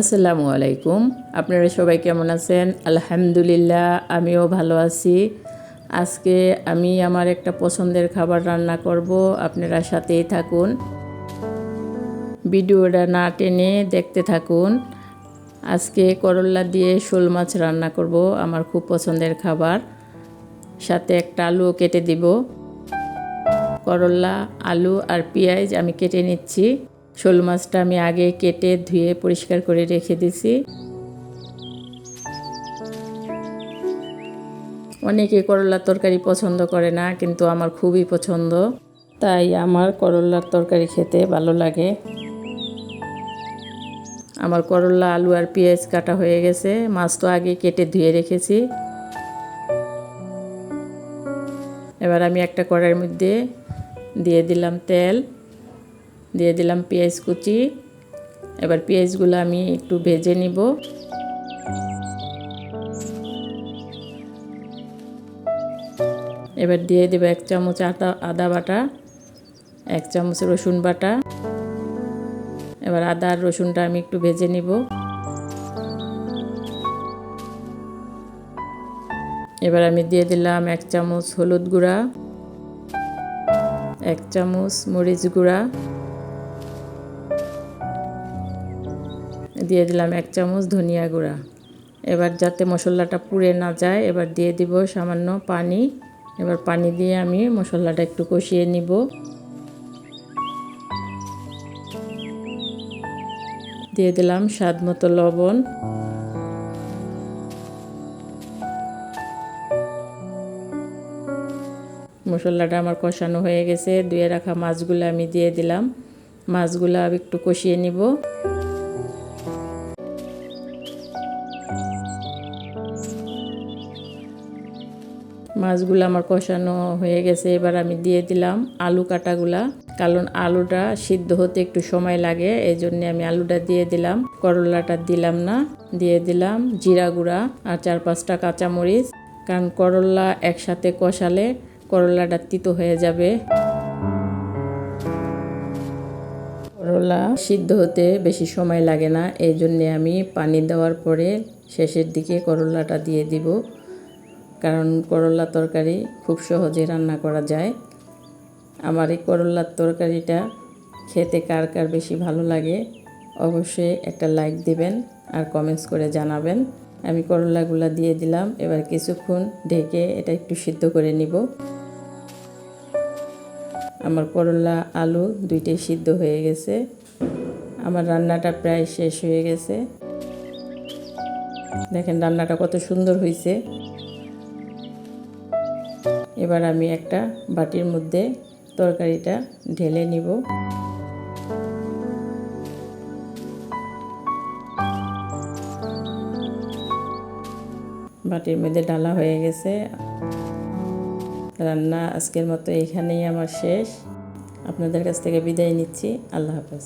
আসসালামু আলাইকুম। আপনারা সবাই কেমন আছেন? আলহামদুলিল্লাহ, আমিও ভালো আছি। আজকে আমি আমার একটা পছন্দের খাবার রান্না করব, আপনারা সাথেই থাকুন। ভিডিওটা না টেনে দেখতে থাকুন। আজকে করল্লা দিয়ে শোল মাছ রান্না করব, আমার খুব পছন্দের খাবার। সাথে একটা আলুও কেটে দিব। করল্লা, আলু আর পেঁয়াজ আমি কেটে নিচ্ছি। শোল মাছটা আমি আগে কেটে ধুয়ে পরিষ্কার করে রেখে দিছি। অনেকে করলার তরকারি পছন্দ করে না, কিন্তু আমার খুবই পছন্দ, তাই আমার করলার তরকারি খেতে ভালো লাগে। আমার করলা, আলু আর পেঁয়াজ কাটা হয়ে গেছে। মাছ তো আগে কেটে ধুয়ে রেখেছি। এবার আমি একটা কড়াইয়ের মধ্যে দিয়ে দিলাম তেল, দিয়ে দিলাম পেঁয়াজ কুচি। এবার পেঁয়াজগুলো আমি একটু ভেজে নিব। এবার দিয়ে দেব 1 চামচ আদা বাটা, 1 চামচ রসুন বাটা। এবার আদা আর রসুনটা আমি একটু ভেজে নিব। এবার আমি দিয়ে দিলাম 1 চামচ হলুদ গুঁড়া, 1 চামচ মরিচ গুঁড়া, দিয়ে দিলাম 1 চামচ ধনিয়া গুঁড়া। এবার যাতে মশলাটা পুড়ে না যায়, এবার দিয়ে দিব সামান্য পানি। এবার পানি দিয়ে আমি মশলাটা একটু কষিয়ে নিব। দিয়ে দিলাম স্বাদ মতো লবণ। মশলাটা আমার কষানো হয়ে গেছে। ধুয়ে রাখা মাছগুলো আমি দিয়ে দিলাম। মাছগুলো একটু কষিয়ে নিব। মাছগুলো আমার কষানো হয়ে গেছে। এবার আমি দিয়ে দিলাম আলু কাটাগুলা, কারণ আলুটা সিদ্ধ হতে একটু সময় লাগে, এই জন্য আমি আলুটা দিয়ে দিলাম, করলাটা দিলাম না। দিয়ে দিলাম জিরা গুঁড়া আর 4-5টা কাঁচামরিচ, কারণ করলা একসাথে কষালে করলাটা তিতো হয়ে যাবে। করলা সিদ্ধ হতে বেশি সময় লাগে না, এই জন্যে আমি পানি দেওয়ার পরে শেষের দিকে করলাটা দিয়ে দিব, কারণ করলার তরকারি খুব সহজে রান্না করা যায়। আমার এই করলার তরকারিটা খেতে কার কার বেশি ভালো লাগে অবশ্যই একটা লাইক দিবেন আর কমেন্টস করে জানাবেন। আমি করলাগুলো দিয়ে দিলাম। এবার কিছুক্ষণ ঢেকে এটা একটু সিদ্ধ করে নিব। আমার করলা, আলু দুইটাই সিদ্ধ হয়ে গেছে। আমার রান্নাটা প্রায় শেষ হয়ে গেছে। দেখেন রান্নাটা কত সুন্দর হয়েছে। এবার আমি একটা বাটির মধ্যে তরকারিটা ঢেলে নিব। বাটির মধ্যে ঢালা হয়ে গেছে। রান্না আজকের মতো এখানেই আমার শেষ। আপনাদের কাছ থেকে বিদায় নিচ্ছি। আল্লাহ হাফেজ।